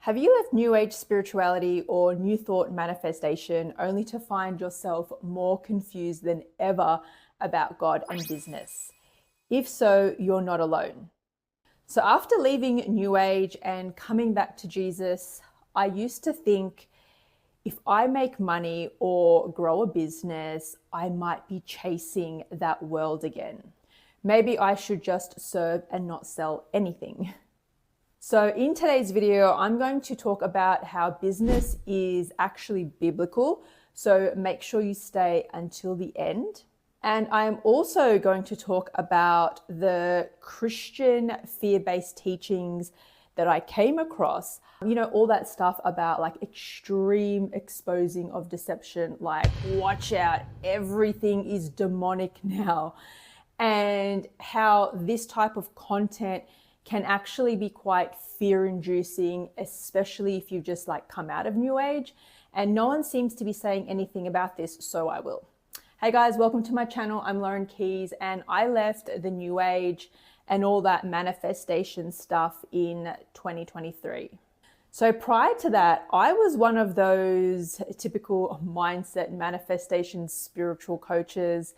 Have you left New Age spirituality or New Thought manifestation only to find yourself more confused than ever about God and business? If so, you're not alone. So after leaving New Age and coming back to Jesus, I used to think if I make money or grow a business, I might be chasing that world again. Maybe I should just serve and not sell anything. So in today's video, I'm going to talk about how business is actually biblical. So make sure you stay until the end. And I'm also going to talk about the Christian fear-based teachings that I came across. You know, all that stuff about like extreme exposing of deception, like watch out, everything is demonic now. And how this type of content can actually be quite fear-inducing, especially if you've just like come out of New Age. And no one seems to be saying anything about this, so I will. Hey guys, welcome to my channel. I'm Lauren Keys, and I left the New Age and all that manifestation stuff in 2023. So prior to that, I was one of those typical mindset manifestation spiritual coaches.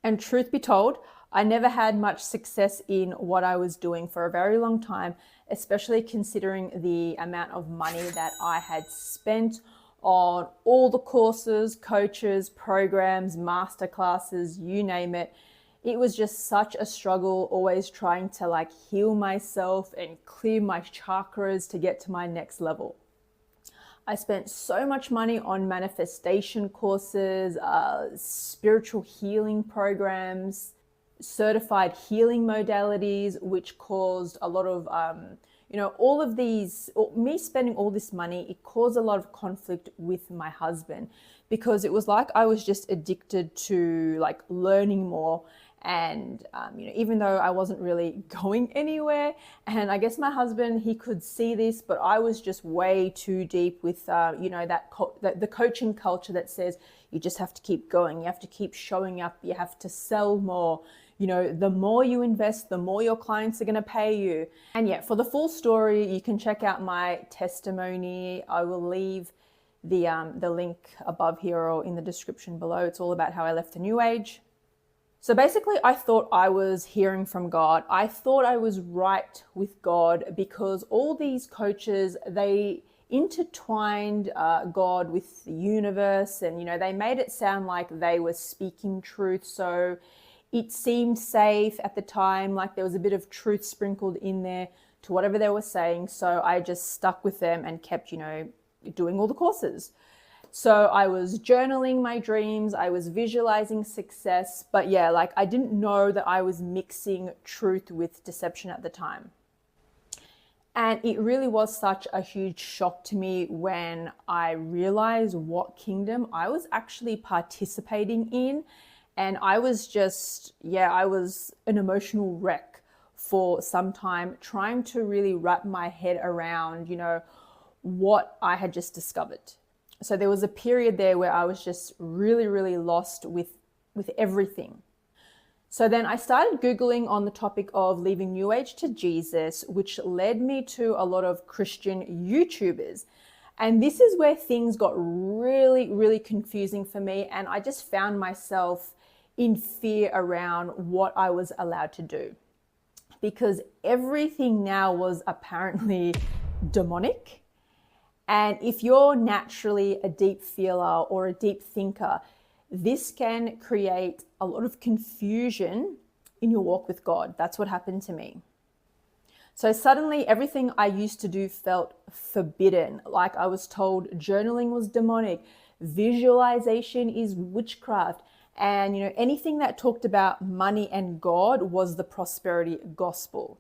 And truth be told, I never had much success in what I was doing for a very long time, especially considering the amount of money that I had spent on all the courses, coaches, programs, masterclasses, you name it. It was just such a struggle, always trying to like heal myself and clear my chakras to get to my next level. I spent so much money on manifestation courses, spiritual healing programs, certified healing modalities, which caused a lot of, all of these, me spending all this money, it caused a lot of conflict with my husband, because it was like I was just addicted to like learning more. And, even though I wasn't really going anywhere, and I guess my husband, he could see this, but I was just way too deep with, the coaching culture that says you just have to keep going. You have to keep showing up. You have to sell more. The more you invest, the more your clients are going to pay you. And yeah, for the full story, you can check out my testimony. I will leave the link above here or in the description below. It's all about how I left the New Age. So basically, I thought I was hearing from God. I thought I was right with God because all these coaches, they intertwined God with the universe, and they made it sound like they were speaking truth. So it seemed safe at the time, like there was a bit of truth sprinkled in there to whatever they were saying. So I just stuck with them and kept, doing all the courses. So I was journaling my dreams, I was visualizing success, but yeah, like I didn't know that I was mixing truth with deception at the time. And it really was such a huge shock to me when I realized what kingdom I was actually participating in. And I was just, I was an emotional wreck for some time, trying to really wrap my head around, what I had just discovered. So there was a period there where I was just really, really lost with everything. So then I started Googling on the topic of leaving New Age to Jesus, which led me to a lot of Christian YouTubers. And this is where things got really, really confusing for me. And I just found myself in fear around what I was allowed to do, because everything now was apparently demonic. And if you're naturally a deep feeler or a deep thinker, this can create a lot of confusion in your walk with God. That's what happened to me. So suddenly everything I used to do felt forbidden. Like I was told journaling was demonic, visualization is witchcraft, and anything that talked about money and God was the prosperity gospel.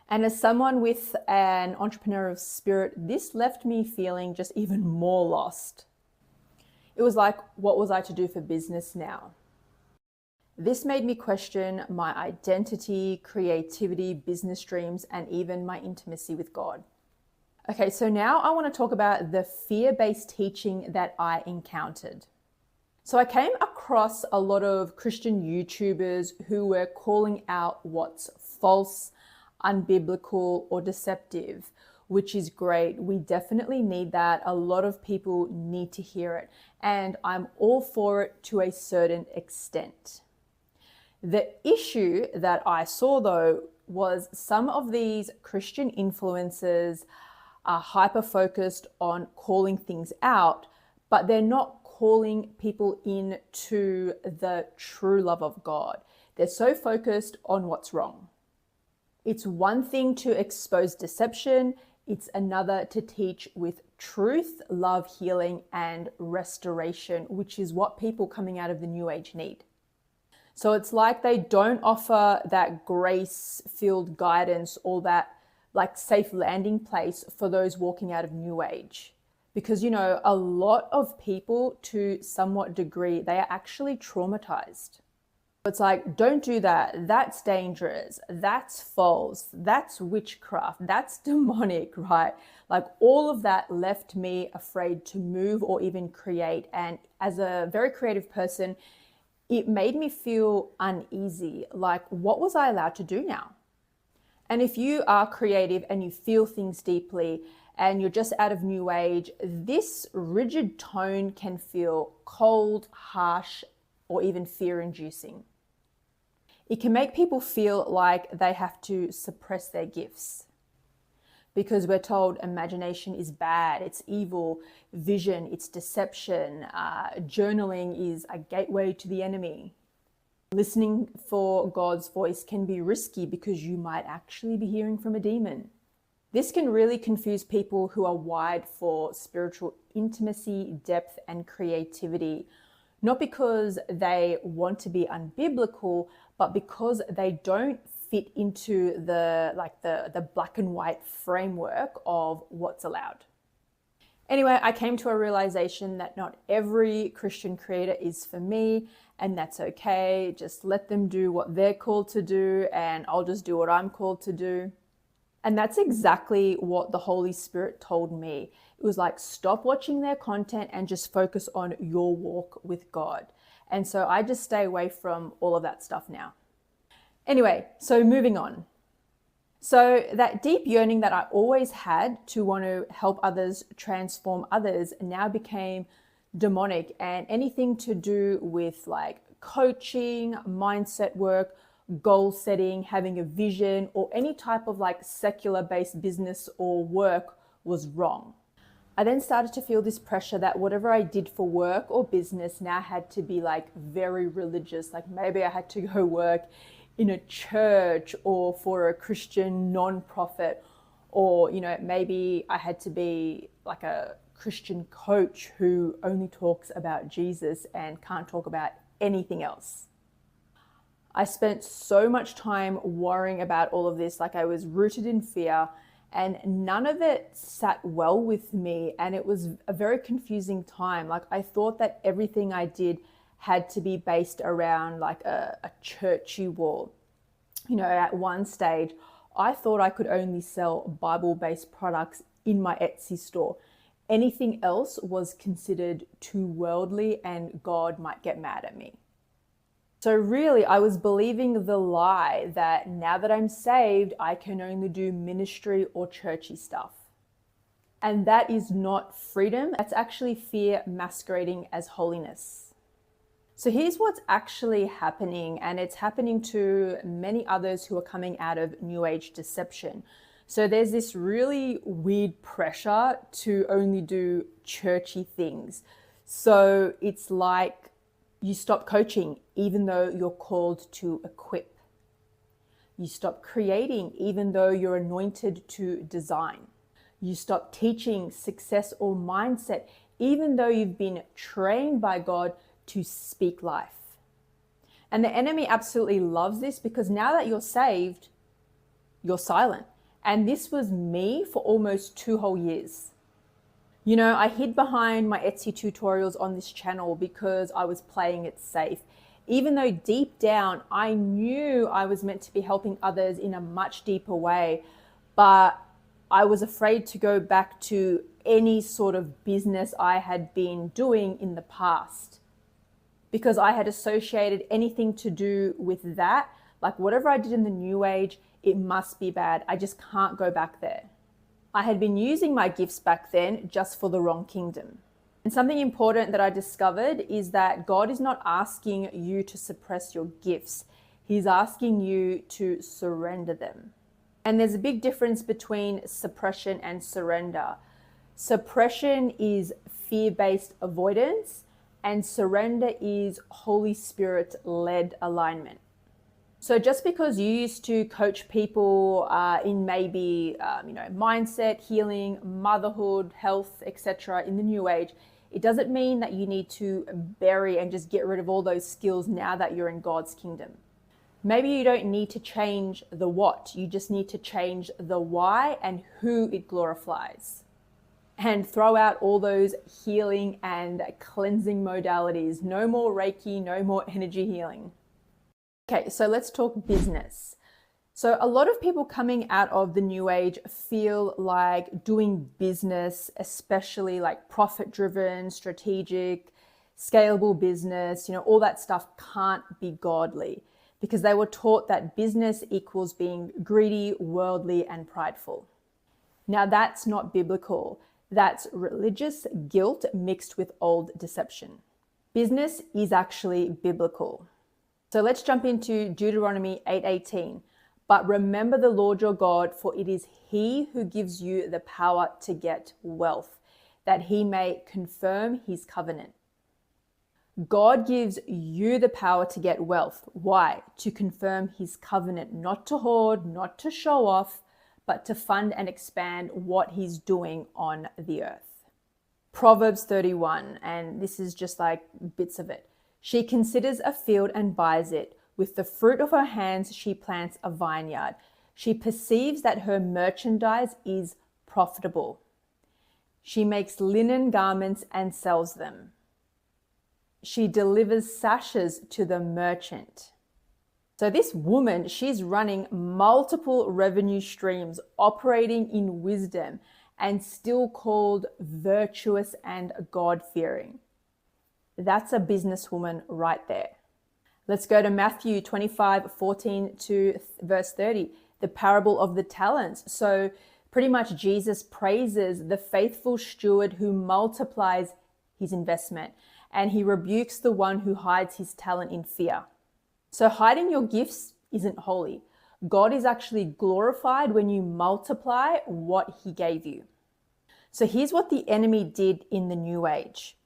And as someone with an entrepreneurial spirit, this left me feeling just even more lost. It was like, what was I to do for business now? This made me question my identity, creativity, business dreams, and even my intimacy with God. Okay, so now I want to talk about the fear-based teaching that I encountered. So I came across a lot of Christian YouTubers who were calling out what's false, unbiblical, or deceptive, which is great. We definitely need that. A lot of people need to hear it, and I'm all for it to a certain extent. The issue that I saw though was some of these Christian influencers are hyper focused on calling things out, but they're not calling people into the true love of God. They're so focused on what's wrong. It's one thing to expose deception, it's another to teach with truth, love, healing, and restoration, which is what people coming out of the New Age need. So it's like they don't offer that grace-filled guidance or that like safe landing place for those walking out of New Age. Because, a lot of people to somewhat degree, they are actually traumatized. It's like, don't do that. That's dangerous. That's false. That's witchcraft. That's demonic, right? Like all of that left me afraid to move or even create. And as a very creative person, it made me feel uneasy. Like, what was I allowed to do now? And if you are creative and you feel things deeply and you're just out of New Age, this rigid tone can feel cold, harsh, or even fear-inducing. It can make people feel like they have to suppress their gifts because we're told imagination is bad, it's evil, vision, it's deception, journaling is a gateway to the enemy. Listening for God's voice can be risky because you might actually be hearing from a demon. This can really confuse people who are wired for spiritual intimacy, depth, and creativity, not because they want to be unbiblical, but because they don't fit into the black and white framework of what's allowed. Anyway, I came to a realization that not every Christian creator is for me, and that's okay. Just let them do what they're called to do, and I'll just do what I'm called to do. And that's exactly what the Holy Spirit told me. It was like, stop watching their content and just focus on your walk with God. And so I just stay away from all of that stuff now. Anyway, so moving on. So that deep yearning that I always had to want to help others, transform others, now became demonic, and anything to do with like coaching, mindset work, goal setting, having a vision, or any type of like secular based business or work was wrong. I then started to feel this pressure that whatever I did for work or business now had to be like very religious. Like maybe I had to go work in a church or for a Christian non-profit, or maybe I had to be like a Christian coach who only talks about Jesus and can't talk about anything else. I spent so much time worrying about all of this, like I was rooted in fear, and none of it sat well with me, and it was a very confusing time. Like I thought that everything I did had to be based around like a churchy wall. At one stage, I thought I could only sell Bible-based products in my Etsy store. Anything else was considered too worldly and God might get mad at me. So really, I was believing the lie that now that I'm saved, I can only do ministry or churchy stuff. And that is not freedom. That's actually fear masquerading as holiness. So here's what's actually happening, and it's happening to many others who are coming out of New Age deception. So there's this really weird pressure to only do churchy things. So it's like you stop coaching even though you're called to equip. You stop creating even though you're anointed to design. You stop teaching success or mindset even though you've been trained by God to speak life. And the enemy absolutely loves this because now that you're saved, you're silent. And this was me for almost 2 whole years. I hid behind my Etsy tutorials on this channel because I was playing it safe. Even though deep down, I knew I was meant to be helping others in a much deeper way, but I was afraid to go back to any sort of business I had been doing in the past because I had associated anything to do with that. Like whatever I did in the New Age, it must be bad. I just can't go back there. I had been using my gifts back then just for the wrong kingdom. And something important that I discovered is that God is not asking you to suppress your gifts. He's asking you to surrender them. And there's a big difference between suppression and surrender. Suppression is fear-based avoidance, and surrender is Holy Spirit-led alignment. So just because you used to coach people in maybe mindset, healing, motherhood, health, etc. in the new age, it doesn't mean that you need to bury and just get rid of all those skills now that you're in God's kingdom. Maybe you don't need to change the what, you just need to change the why and who it glorifies. And throw out all those healing and cleansing modalities. No more Reiki, no more energy healing. Okay, so let's talk business. So a lot of people coming out of the new age feel like doing business, especially like profit-driven, strategic, scalable business, all that stuff can't be godly because they were taught that business equals being greedy, worldly, and prideful. Now that's not biblical. That's religious guilt mixed with old deception. Business is actually biblical. So let's jump into Deuteronomy 8:18. But remember the Lord your God, for it is he who gives you the power to get wealth, that he may confirm his covenant. God gives you the power to get wealth. Why? To confirm his covenant, not to hoard, not to show off, but to fund and expand what he's doing on the earth. Proverbs 31, and this is just like bits of it. She considers a field and buys it. With the fruit of her hands, she plants a vineyard. She perceives that her merchandise is profitable. She makes linen garments and sells them. She delivers sashes to the merchant. So this woman, she's running multiple revenue streams, operating in wisdom, and still called virtuous and God-fearing. That's a businesswoman right there. Let's go to Matthew 25:14 to verse 30, the parable of the talents. So pretty much Jesus praises the faithful steward who multiplies his investment, and he rebukes the one who hides his talent in fear. So hiding your gifts isn't holy. God is actually glorified when you multiply what he gave you. So here's what the enemy did in the new age.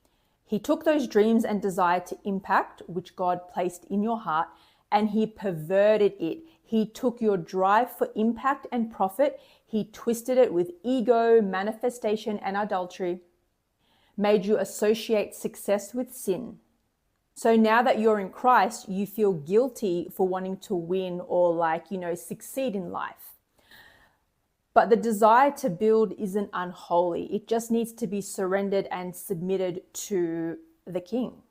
He took those dreams and desire to impact, which God placed in your heart, and he perverted it. He took your drive for impact and profit. He twisted it with ego, manifestation, and adultery, made you associate success with sin. So now that you're in Christ, you feel guilty for wanting to win or succeed in life. But the desire to build isn't unholy. It just needs to be surrendered and submitted to the King.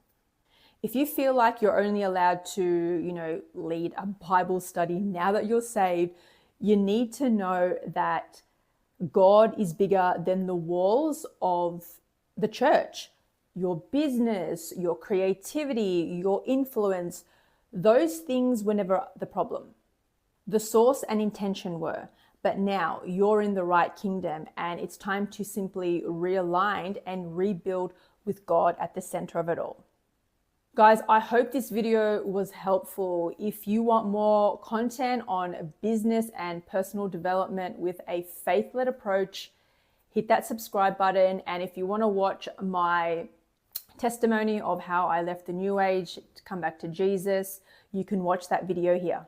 If you feel like you're only allowed to, lead a Bible study now that you're saved, you need to know that God is bigger than the walls of the church. Your business, your creativity, your influence, those things were never the problem. The source and intention were. But now you're in the right kingdom and it's time to simply realign and rebuild with God at the center of it all. Guys, I hope this video was helpful. If you want more content on business and personal development with a faith-led approach, hit that subscribe button. And if you want to watch my testimony of how I left the new age to come back to Jesus, you can watch that video here.